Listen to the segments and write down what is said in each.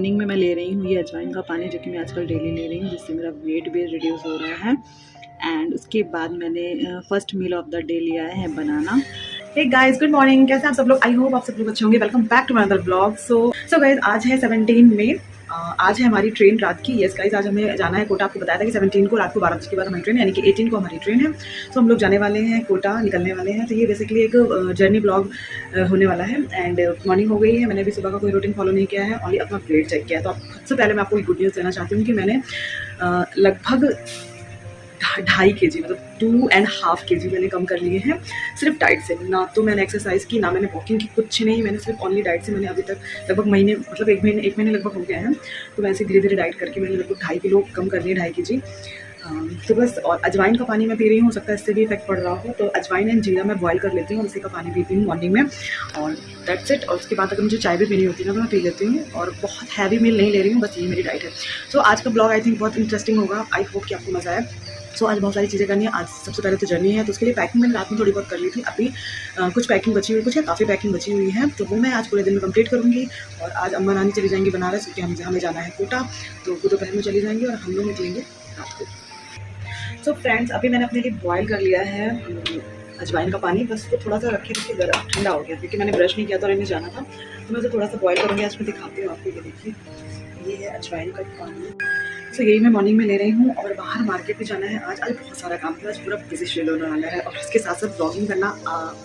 Morning में मैं ले रही हूँ ये अजवाइन का पानी, जो कि मैं आजकल डेली ले रही हूँ, जिससे मेरा वेट भी रिड्यूस हो रहा है। एंड उसके बाद मैंने first meal of the day लिया है banana. Hey guys, good morning. कैसे आप सब लोग? आई होप आप सब लोग अच्छे होंगे। Welcome back to my other blog. So guys, आज है 17 मई। आज है हमारी ट्रेन रात की। यस गाइस, आज हमें जाना है कोटा। आपको बताया था कि 17 को रात को 12 बजे के बाद हमारी ट्रेन, यानी कि 18 को हमारी ट्रेन है। तो हम लोग जाने वाले हैं कोटा, निकलने वाले हैं। तो ये बेसिकली एक जर्नी ब्लॉग होने वाला है। एंड मॉर्निंग हो गई है, मैंने अभी सुबह का कोई रूटीन फॉलो नहीं किया है, ओनली अपना वेट चेक किया है। तो सबसे पहले मैं आपको एक गुड न्यूज़ देना चाहती हूँ कि मैंने लगभग 2.5 kg, मतलब 2.5 kg मैंने कम कर लिए हैं सिर्फ डाइट से। ना तो मैंने एक्सरसाइज की, ना मैंने वॉकिंग की, कुछ नहीं। मैंने सिर्फ ओनली डाइट से मैंने अभी तक लगभग महीने, मतलब एक महीने लगभग हो गया है। तो वैसे धीरे धीरे डाइट करके मैंने लगभग 2.5 किलो कम कर लिए, 2.5 kg। तो बस, और अजवाइन का पानी मैं पी रही हूँ, हो सकता है इससे भी इफेक्ट पड़ रहा हो। तो अजवाइन एंड जीरा मैं बॉयल कर लेती हूँ और उसी का पानी पीती हूँ मॉर्निंग में, और दैट्स इट। और उसके बाद अगर मुझे चाय भी पीनी होती है ना तो मैं पी लेती हूँ, और बहुत हैवी मील नहीं ले रही हूँ, बस ये मेरी डाइट है। सो आज का ब्लॉग आई थिंक बहुत इंटरेस्टिंग होगा। आई होप कि आपको मजा आए। सो आज बहुत सारी चीज़ें करनी है। आज सबसे पहले तो जर्नी है, तो उसके लिए पैकिंग मैंने रात में थोड़ी बहुत कर ली थी। अभी कुछ पैकिंग बची हुई, कुछ है काफ़ी पैकिंग बची हुई है, तो वो मैं आज पूरे दिन में कंप्लीट करूँगी। और आज अम्मा नानी चली जाएंगी बनारस, क्योंकि हमें जाना है कोटा। तो वो दोपहर में चली जाएंगी और हम लोग निकलेंगे रात को। सो फ्रेंड्स, अभी मैंने अपने लिए बॉयल कर लिया है अजवाइन का पानी। बस तो थोड़ा सा रखे गर्म, ठंडा हो गया, क्योंकि मैंने ब्रश नहीं किया था और इन्हें जाना था। तो मैं उसे थोड़ा सा बॉयल करूँगी। आज मैं दिखाती हूँ आपको, ये देखिए, ये है अजवाइन का पानी। तो यही मैं मॉर्निंग में ले रही हूँ। और बाहर मार्केट में जाना है आज बहुत सारा काम है। आज पूरा बिजी शेड्यूल होने वाला है, और इसके साथ साथ ब्लॉगिंग करना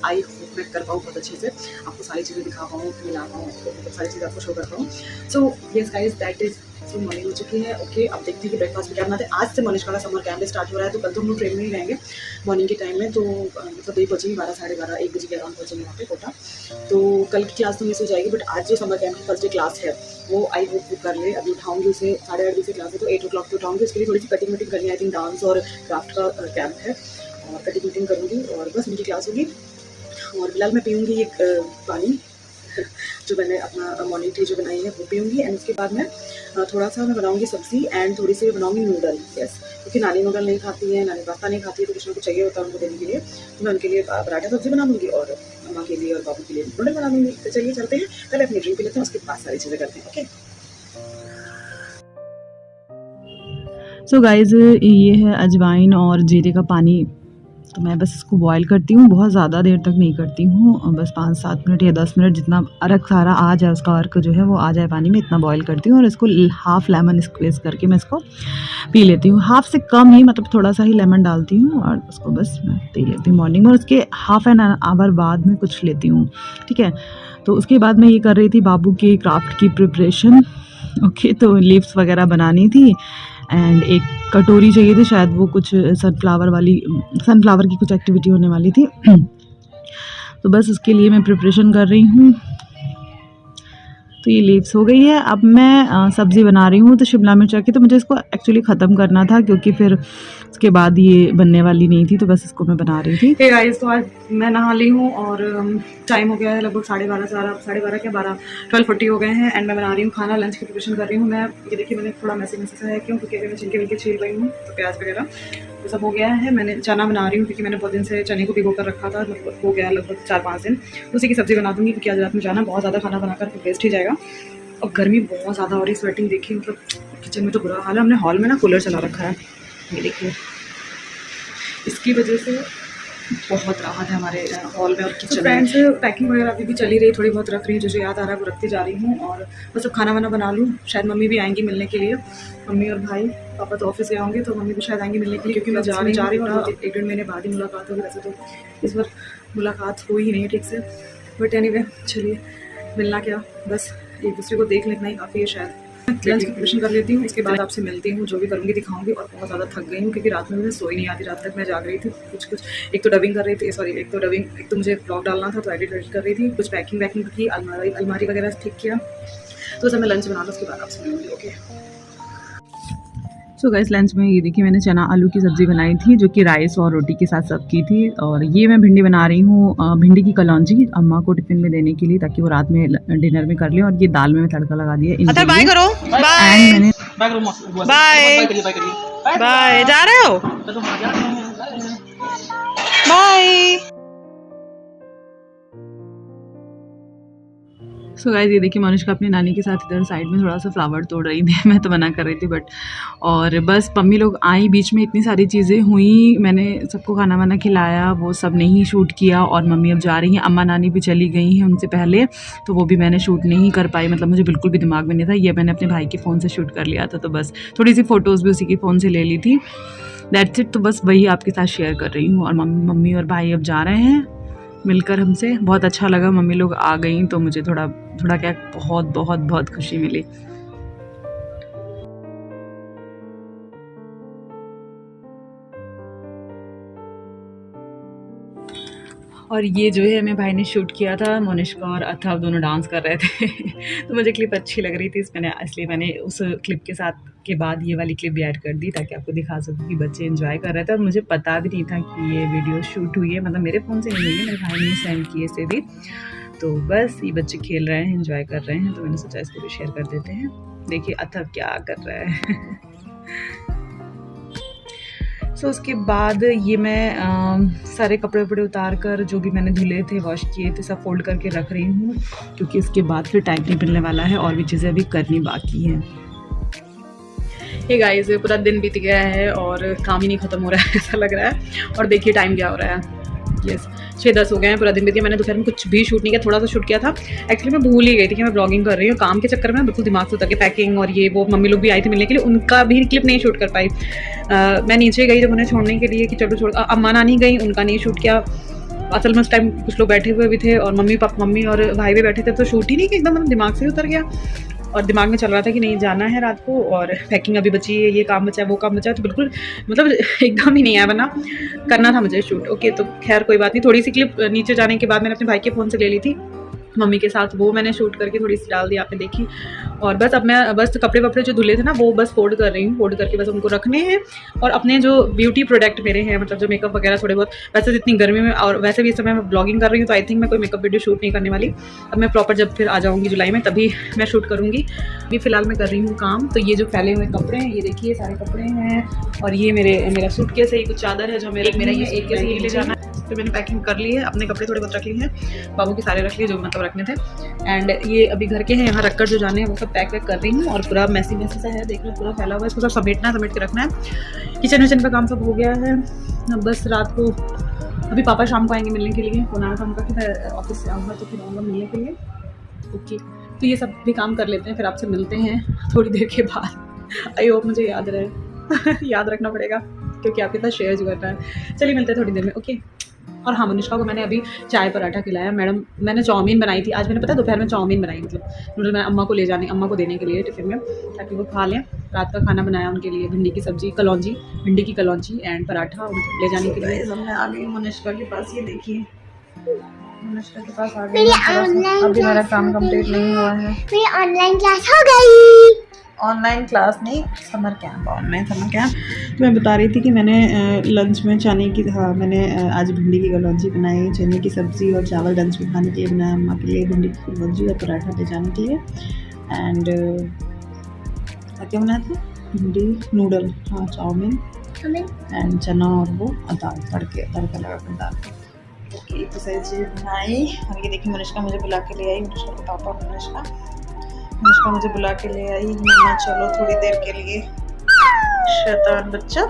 आई होप मैं कर पाऊँ बहुत अच्छे से, आपको सारी चीज़ें दिखा पाऊँ, मिला पाऊँ, बहुत सारी चीज़ें आपको शो कर पाऊँ। So yes guys, that is so morning हो चुकी है। ओके, अब देखते हैं कि ब्रेकफास्ट में क्या बनाते हैं। आज से मनीषका का समर कैंप स्टार्ट हो रहा है, तो कल तो हम लोग ट्रेन में ही रहेंगे मॉर्निंग के टाइम में। तो मतलब 1 बजे, 12, साढ़े 12, 1 बजे के अराउंड पहुँचेंगे वहाँ पे कोटा। तो कल की क्लास तो मिस हो जाएगी, बट आज जो समर कैंप की फर्स्ट डे क्लास है वो आई होप वो कर ले। अभी उठाऊंगी उसे, 8:30 बजे क्लास है, तो 8 o'clock पे उठाऊंगी। उसके लिए थोड़ी सी कटिंग वीटिंग करनी है। आई थिंक डांस और क्राफ्ट का कैंप है, और कटिंग वीटिंग करूँगी, और बस उनकी क्लास होगी। और फिलहाल मैं पीऊँगी एक पानी जो मैंने अपना मॉर्निंग टी जो बनाई है वो पीऊँगी। एंड उसके बाद मैं थोड़ा सा मैं बनाऊँगी सब्ज़ी, एंड थोड़ी सी बनाऊँगी नूडल। यस, क्योंकि नानी नूडल नहीं खाती है, नानी पास्ता नहीं खाती है, तो कुछ ना कुछ चाहिए होता है उनको देने के लिए। तो मैं उनके लिए पराठा सब्ज़ी बना दूँगी, और अम्मा के लिए और बाबू के लिए नूडल बना दूँगी। तो चलिए चलते हैं, पहले अपनी ड्रिंक पी लेते हैं, उसके बाद सारी चीज़ें करते हैं। ओके। सो गाइज़, ये है अजवाइन और जीरे का पानी। तो मैं बस इसको बॉयल करती हूँ, बहुत ज़्यादा देर तक नहीं करती हूँ, बस 5-7 मिनट या 10 मिनट, जितना अर्क सारा आ जाए, उसका अर्क जो है वो आ जाए पानी में, इतना बॉयल करती हूँ। और इसको हाफ़ लेमन स्क्वीज़ करके मैं इसको पी लेती हूँ। हाफ़ से कम ही, मतलब थोड़ा सा ही लेमन डालती हूँ, और उसको बस मैं पी लेती हूँ मॉर्निंग में। और उसके हाफ़ एन आवर बाद में कुछ लेती हूँ, ठीक है। तो उसके बाद मैं ये कर रही थी बाबू के क्राफ्ट की प्रिपरेशन। ओके, तो लीव्स वगैरह बनानी थी, एंड एक कटोरी चाहिए थी, शायद वो कुछ सनफ्लावर की कुछ एक्टिविटी होने वाली थी। तो बस उसके लिए मैं प्रिपरेशन कर रही हूँ। तो ये लीव्स हो गई है। अब मैं सब्ज़ी बना रही हूँ, तो शिमला मिर्च रखी, तो मुझे इसको एक्चुअली ख़त्म करना था, क्योंकि फिर उसके बाद ये बनने वाली नहीं थी, तो बस इसको मैं बना रही थी। हे गाइस, तो आज मैं नहा ली हूँ, और टाइम हो गया है लगभग 12:30, साढ़े 12 क्या 12:40 हो गए हैं। एंड मैं बना रही हूँ खाना, लंच की प्रिपरेशन कर रही हूँ मैं। ये देखिए, मैंने थोड़ा मैसी सा है, क्यों? क्योंकि अभी मैं छिलके विलके छील रही हूँ, तो प्याज वगैरह तो सब हो गया है। मैंने चना बना रही हूँ, क्योंकि मैंने बहुत दिन से चने को भिगो कर रखा था, मतलब हो गया लगभग 4-5 दिन। उसी की सब्ज़ी बना दूँगी, क्योंकि आज रात में जाना, बहुत ज़्यादा खाना बनाकर तो वेस्ट ही जाएगा। और गर्मी बहुत ज़्यादा हो रही, स्वेटिंग देखिए, मतलब किचन में तो बुरा हाल है। हमने हॉल में ना कूलर चला रखा है, ये देखिए, इसकी वजह से बहुत राहत है हमारे हॉल में और किचन में। फ्रेंड्स, पैकिंग वगैरह अभी भी चली रही, थोड़ी बहुत रख रही हूँ, जो याद आ रहा है वो रखती जा रही हूँ। और बस अब खाना वाना बना लूँ। शायद मम्मी भी आएंगी मिलने के लिए, मम्मी और भाई। पापा तो ऑफिस गए होंगे, तो मम्मी भी शायद आएंगी मिलने के लिए, क्योंकि मैं जा रही हूँ। 1-1.5 महीने बाद ही मुलाकात होगी। वैसे तो इस बार मुलाकात हुई ही नहीं ठीक से, बट एनीवे, चलिए, मिलना क्या, बस एक दूसरे को देख लेना ही काफ़ी है। शायद लंच की प्रिपरेशन कर लेती हूँ, उसके बाद आपसे मिलती हूँ, जो भी करूँगी दिखाऊंगी। और बहुत ज़्यादा थक गई हूँ, क्योंकि रात में मुझे सोई नहीं आती, रात तक मैं जाग रही थी। कुछ एक तो डबिंग कर रही थी, सॉरी, एक तो मुझे ब्लॉग डालना था, तो एडिट कर रही थी, कुछ पैकिंग की, अलमारी वगैरह ठीक किया। तो जब मैं लंच बना लूँ, उसके बाद आपसे मिलूँगी। ओके। सो गाइस, लंच में ये देखिए, मैंने चना आलू की सब्ज़ी बनाई थी, जो कि राइस और रोटी के साथ सर्व की थी। और ये मैं भिंडी बना रही हूँ, भिंडी की कलौंजी, अम्मा को टिफिन में देने के लिए, ताकि वो रात में डिनर में कर ले। और ये दाल में मैं तड़का लगा दिया इनके लिए। बाय करो, बाय बाय, जा रहे हो, बाय। सो गाइस ये देखिए मनुष्का अपनी नानी के साथ इधर साइड में थोड़ा सा फ्लावर तोड़ रही थी। मैं तो मना कर रही थी बट, और बस मम्मी लोग आई, बीच में इतनी सारी चीज़ें हुई, मैंने सबको खाना वाना खिलाया, वो सब नहीं शूट किया। और मम्मी अब जा रही हैं, अम्मा नानी भी चली गई हैं उनसे पहले, तो वो भी मैंने शूट नहीं कर पाई। मतलब मुझे बिल्कुल भी दिमाग में नहीं था, ये मैंने अपने भाई के फ़ोन से शूट कर लिया था, तो बस थोड़ी सी फ़ोटोज़ भी उसी के फ़ोन से ले ली थी। That's it. तो बस वही आपके साथ शेयर कर रही हूँ। और मम्मी और भाई अब जा रहे हैं मिलकर हमसे। बहुत अच्छा लगा, मम्मी लोग आ गई तो मुझे थोड़ा क्या बहुत बहुत बहुत खुशी मिली। और ये जो है मेरे भाई ने शूट किया था, मोनिष्का और अथर्व दोनों डांस कर रहे थे तो मुझे क्लिप अच्छी लग रही थी इसलिए मैंने उस क्लिप के साथ के बाद ये वाली क्लिप भी ऐड कर दी ताकि आपको दिखा सकूँ कि बच्चे एंजॉय कर रहे थे। और मुझे पता भी नहीं था कि ये वीडियो शूट हुई है, मतलब मेरे फ़ोन से नहीं हुई है, मेरे भाई ने सेंड किए से भी। तो बस ये बच्चे खेल रहे हैं, एंजॉय कर रहे हैं, तो मैंने सोचा इसको भी शेयर कर देते हैं। देखिए अथर्व क्या कर रहा है सो उसके बाद ये मैं सारे कपड़े वपड़े उतार कर जो भी मैंने धुले थे, वॉश किए थे, सब फोल्ड करके रख रही हूँ, क्योंकि उसके बाद फिर टाइम नहीं मिलने वाला है और भी चीज़ें अभी करनी बाकी हैं। ये गाइस पूरा दिन बीत गया है और काम ही नहीं ख़त्म हो रहा है ऐसा लग रहा है। और देखिए टाइम क्या हो रहा है, यस 6:10 हो गए हैं, पूरा दिन बीत गया। मैंने दोपहर में कुछ भी शूट नहीं किया, थोड़ा सा शूट किया था। एक्चुअली मैं भूल ही गई थी कि मैं ब्लॉगिंग कर रही हूँ, काम के चक्कर में बिल्कुल दिमाग से उतर के पैकिंग और ये वो। मम्मी लोग भी आई थी मिलने के लिए, उनका भी क्लिप नहीं शूट कर पाई। मैं नीचे गई जब उन्हें छोड़ने के लिए कि चलो छोड़, अम्मा नानी गई, उनका नहीं शूट किया। असल में उस टाइम कुछ लोग बैठे हुए भी थे और मम्मी और भाई भी बैठे थे, तो शूट ही नहीं किया, एकदम दिमाग से उतर गया। और दिमाग में चल रहा था कि नहीं जाना है रात को, और पैकिंग अभी बची है, ये काम बचा है, वो काम बचा है, तो बिल्कुल मतलब एकदम ही नहीं आया, वरना करना था मुझे शूट। ओके तो खैर कोई बात नहीं। थोड़ी सी क्लिप नीचे जाने के बाद मैंने अपने भाई के फ़ोन से ले ली थी मम्मी के साथ, वो मैंने शूट करके थोड़ी सी डाल दी, आपने देखी। और बस अब मैं बस कपड़े वपड़े जो धुले थे ना, वो बस फोल्ड कर रही हूँ, फोल्ड करके बस उनको रखने हैं। और अपने जो ब्यूटी प्रोडक्ट मेरे हैं, मतलब जो मेकअप वगैरह थोड़े बहुत, वैसे इतनी गर्मी में और वैसे भी इस समय मैं ब्लॉगिंग कर रही हूँ, तो आई थिंक मैं कोई मेकअप वीडियो शूट नहीं करने वाली। अब मैं प्रॉपर जब फिर आ जाऊँगी जुलाई में तभी मैं शूट करूँगी। अभी फ़िलहाल मैं कर रही हूँ काम। तो ये जो फैले हुए कपड़े हैं, ये देखिए सारे कपड़े हैं, और ये मेरा सूटकेस है, ये कुछ चादर है जो मेरा ये एक के ले जाना है। फिर मैंने पैकिंग कर ली है, अपने कपड़े थोड़े बहुत रख लिए हैं, बाबू के सारे रख लिए जो मतलब रखने थे। एंड ये अभी घर के हैं, यहाँ रखकर जो जाने हैं वो सब पैक वैक कर रही हूँ। और पूरा मैसी सा है, देख लो पूरा फैला हुआ है, इसको सब समेट के रखना है। किचन विचन का काम सब हो गया है। बस रात को अभी पापा शाम को आएंगे मिलने के लिए, फोन आया था उनका कि मैं ऑफिस से आऊँगा तो फिर आऊँगा मिलने के लिए। ओके तो ये सब भी काम कर लेते हैं, फिर आपसे मिलते हैं थोड़ी देर के बाद। आई होप मुझे याद रहे याद रखना पड़ेगा क्योंकि आपके साथ शेयर जो करना है। चलिए मिलते हैं थोड़ी देर में, ओके। और हाँ, मोनिष्का को मैंने अभी चाय पराठा खिलाया। मैडम मैंने चाउमीन बनाई थी आज, मैंने पता है दोपहर में चाउमीन बनाई, मतलब नूडल मैं अम्मा को देने के लिए टिफ़िन में, ताकि वो खा लें। रात का खाना बनाया उनके लिए, भिंडी की सब्ज़ी, भिंडी की कलौंजी एंड पराठा ले जाने के लिए। मैं आ गई मोनिष्का के पास, ये देखिए मोनिष्का के पास आ गई। अभी मेरा काम कंप्लीट नहीं हुआ है, मेरी ऑनलाइन क्लास हो गई। ऑनलाइन क्लास नहीं, summer camp, online summer camp. तो मैं बता रही थी कि मैंने लंच में मैंने आज भिंडी की कलौंजी बनाई, चने की सब्ज़ी और चावल लंच में खाने के लिए बनाया अम्मा के लिए, भिंडी की कलौंजी और पराठा ले जाने के लिए। एंड क्या बनाया था, भिंडी नूडल, हाँ चाउमीन एंड चना और वो दाल तड़का लगा कर दाल। ओके तो सारी चीज़ बनाई। और ये देखिए मोनिष्का मुझे बुला के ले आई, मोनिष्का के पापा मोनिष्का मुझे बुला के ले आई, मम्मा चलो थोड़ी देर के लिए, शैतान बच्चा।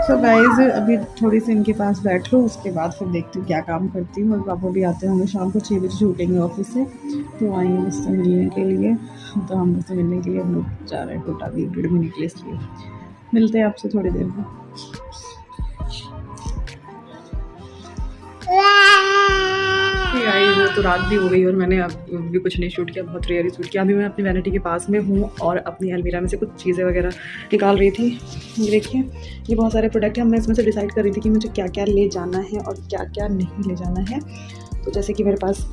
सो गाइज अभी थोड़ी सी इनके पास बैठ लो, उसके बाद फिर देखती हूँ क्या काम करती हूँ। और पापा भी आते होंगे शाम को 6 बजे छूटेंगे ऑफिस से, तो आएंगे मुझसे मिलने के लिए। तो हम मुझसे मिलने के लिए हम लोग जा रहे हैं कोटा भी, 1.5 महीने के लिए, इसलिए मिलते हैं आपसे थोड़ी देर में। तो रात भी हो गई और मैंने अब भी कुछ नहीं शूट किया, बहुत रेयर ही शूट किया। अभी मैं अपनी वैनिटी के पास में हूँ और अपनी अलमीरा में से कुछ चीज़ें वगैरह निकाल रही थी। ये देखिए ये बहुत सारे प्रोडक्ट हैं, मैं इसमें से डिसाइड कर रही थी कि मुझे क्या क्या ले जाना है और क्या क्या नहीं ले जाना है। तो जैसे कि मेरे पास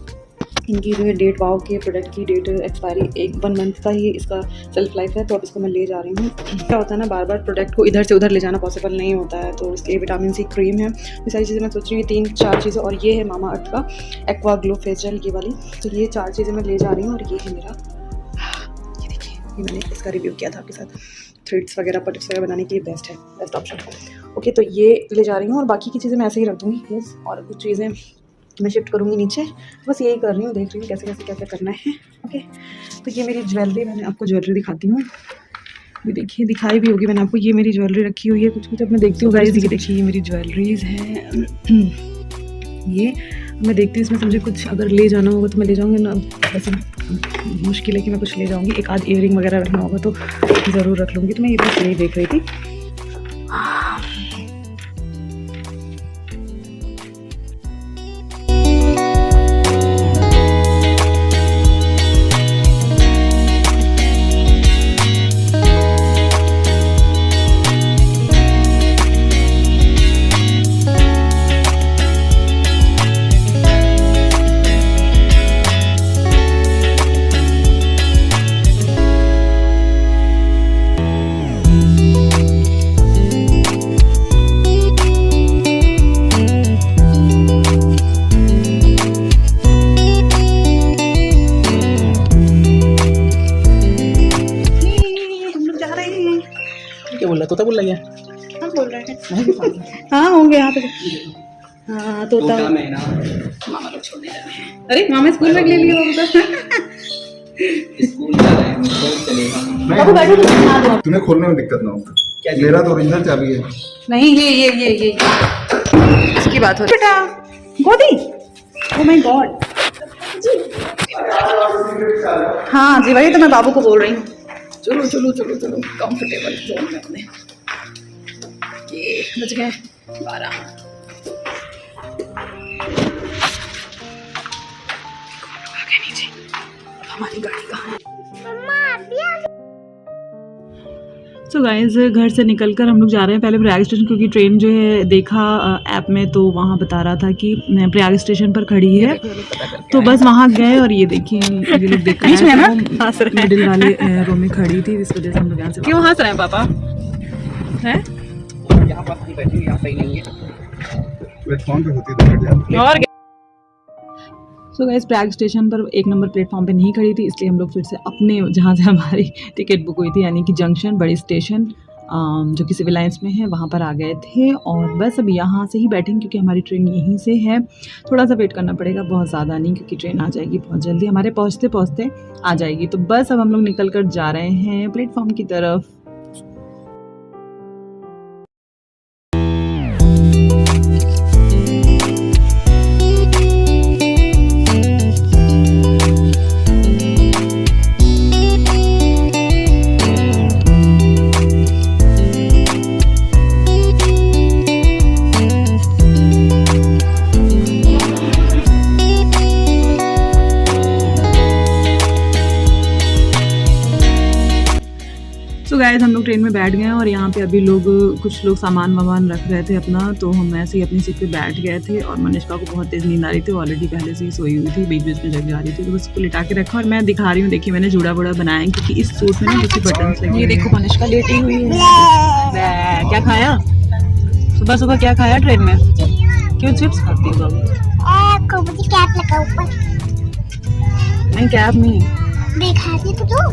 इनकी जो है डेट, वाव के प्रोडक्ट की डेट एक्सपायरी 1 मंथ का ही इसका सेल्फ लाइफ है, तो अब इसको मैं ले जा रही हूँ। क्या होता है ना, बार बार प्रोडक्ट को इधर से उधर ले जाना पॉसिबल नहीं होता है, तो इसके विटामिन सी क्रीम है, ये सारी चीज़ें मैं सोच रही हूँ 3-4 चीज़ें। और ये है मामा अर्थ का एक्वा ग्लो फेशियल, ये वाली। तो ये 4 चीज़ें मैं ले जा रही हूँ। और ये है मेरा, ये देखिए ये मैंने इसका रिव्यू किया था आपके साथ, थ्रेड्स वगैरह पटिप्स वगैरह बनाने के लिए बेस्ट ऑप्शन। ओके तो ये ले जा रही हूँ और बाकी की चीज़ें मैं ऐसे ही रख दूँगी। यस और कुछ चीज़ें मैं शिफ्ट करूँगी नीचे। बस यही कर रही हूँ, देख रही हूँ कैसे कैसे क्या क्या करना है। ओके, तो ये मेरी ज्वेलरी, मैंने आपको ज्वेलरी दिखाती हूँ। ये देखिए, दिखाई भी होगी मैंने आपको, ये मेरी ज्वेलरी रखी हुई है कुछ कुछ। अब मैं देखती हूँ गाइस, ये देखिए ये मेरी ज्वेलरीज हैं। ये मैं देखती हूँ, इसमें से मुझे कुछ अगर ले जाना होगा तो मैं ले जाऊँगी ना। वैसे मुश्किल है कि मैं कुछ ले जाऊँगी, एक आध ईयरिंग वगैरह रखना होगा तो ज़रूर रख लूँगी। तो मैं ये बस यही देख रही थी। क्या बोल रहा, तोता बोल रहा है? हम बोल रहे हैं हाँ होंगे यहाँ पे। हाँ तोता मैं ना मामा लोग छोड़ने जा रहे हैं। अरे मामा स्कूल बैग ले लिया बाबू का। स्कूल जा रहे हैं, तो चलेगा। बाबू बैठो, तो दिखा दो। तुम्हें खोलने में दिक्कत ना हो। क्या मेरा तो ओरिजिनल चाबी है। नहीं ये इसकी बात हो बेटा। गोदी, ओह माय गॉड। हाँ जी, वही तो मैं बाबू को बोल रही हूँ। चलो चलो चलो चलो, कंफर्टेबल जोन में अपने। ये बज गए 12। नीचे हमारी गाड़ी कहाँ है? सो गाइस, घर से निकलकर हम लोग जा रहे हैं पहले प्रयाग स्टेशन, क्योंकि ट्रेन जो है देखा ऐप में तो वहाँ बता रहा था कि प्रयाग स्टेशन पर खड़ी है। तो बस वहाँ गए और ये देखिए ये लोग देख रहे हैं, मिडिल वाले रो में खड़ी थी, इस वजह से हम लोग यहाँ से। क्यों हंस रहे हैं पापा? हैं? यहाँ पर हम बैठेंगे, यहाँ सही नहीं है। प्लेटफॉर्म पे होती है तो बैठ जाओ। और सो गाइस, प्रयाग स्टेशन पर 1 नंबर प्लेटफॉर्म पे नहीं खड़ी थी, इसलिए हम लोग फिर से अपने जहाँ से हमारी टिकट बुक हुई थी, यानी कि जंक्शन बड़ी स्टेशन जो कि सिविल लाइंस में है, वहाँ पर आ गए थे। और बस अब यहाँ से ही बैठेंगे क्योंकि हमारी ट्रेन यहीं से है। थोड़ा सा वेट करना पड़ेगा, बहुत ज़्यादा नहीं, क्योंकि ट्रेन आ जाएगी बहुत जल्दी, हमारे पहुँचते पहुँचते आ जाएगी। तो बस अब हम लोग निकल कर जा रहे हैं प्लेटफॉर्म की तरफ। तो गाइस, हम लोग ट्रेन में बैठ गए हैं और यहाँ पे अभी लोग कुछ लोग सामान वामान रख रहे थे अपना, तो हम ऐसे ही अपनी सीट पे बैठ गए थे। और मनीषका को बहुत तेज़ नींद आ रही थी, ऑलरेडी पहले से ही सोई हुई थी, बीच बीच में जग जा रही थी, तो बस उसको लिटा के रखा। और मैं दिखा रही हूँ, देखिए मैंने जुड़ा बुड़ा बनाया है, क्योंकि इस सूट में ना कुछ बटन्स लगे। ये देखो मनीषका लेटी हुई है। क्या खाया सुबह सुबह, क्या खाया ट्रेन में? क्यों चिप्स खाती हो बाबू? मुझे कैप लगा ऊपर। नहीं कैप नहीं, दिखाती तो दो,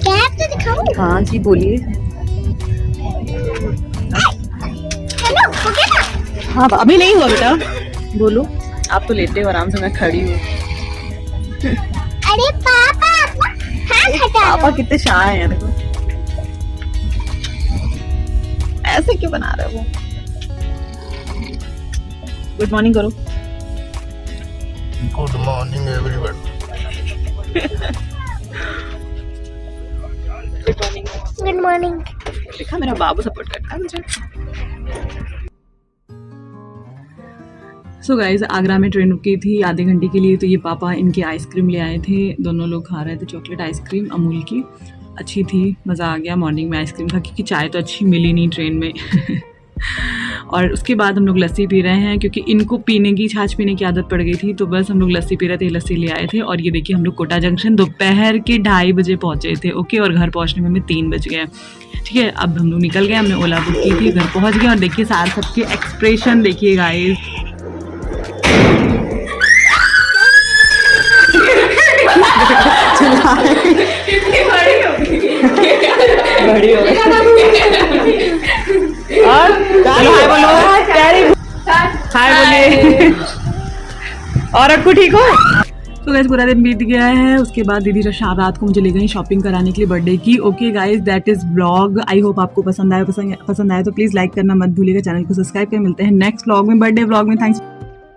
कैप तो दिखाऊं। हाँ जी बोलिए। हेलो, हो गया ना? हाँ अभी नहीं हुआ बेटा, बोलो। आप तो लेटे हो आराम से, मैं खड़ी हूँ। अरे पापा, अपना हाथ हटा पापा लो। कितने शाय हैं, देखो ऐसे क्यों बना रहे हो? गुड मॉर्निंग करो। Good morning everyone. Good morning. देखा, मेरा बाबू सपोर्ट करता है मुझे। सो गाइज, आगरा में ट्रेन रुकी थी आधे घंटे के लिए, तो ये पापा इनके आइसक्रीम ले आए थे, दोनों लोग खा रहे थे चॉकलेट आइसक्रीम अमूल की, अच्छी थी, मज़ा आ गया मॉर्निंग में आइसक्रीम खा, क्योंकि चाय तो अच्छी मिली नहीं ट्रेन में। और उसके बाद हम लोग लस्सी पी रहे हैं, क्योंकि इनको पीने की, छाछ पीने की आदत पड़ गई थी, तो बस हम लोग लस्सी पी रहे थे, लस्सी ले आए थे। और ये देखिए, हम लोग कोटा जंक्शन दोपहर के 2:30 बजे पहुँचे थे, ओके, और घर पहुँचने में हमें 3 बज गए। ठीक है, अब हम लोग निकल गए, हमने ओला बुक की थी, घर पहुँच गए। और देखिए सार सबके एक्सप्रेशन देखिए गाइस। बड़ी हो गई। और हाय बोलो, हाय बोलिए। और अक्कू ठीक हो? तो गाइस पूरा दिन बीत गया है, उसके बाद दीदी रात को मुझे ले गई शॉपिंग कराने के लिए बर्थडे की। Okay guys, that is blog. I hope आपको पसंद आया तो प्लीज लाइक करना मत भूलिएगा, चैनल को सब्सक्राइब कर। मिलते हैं नेक्स्ट व्लॉग में, बर्थडे व्लॉग में। थैंक्स।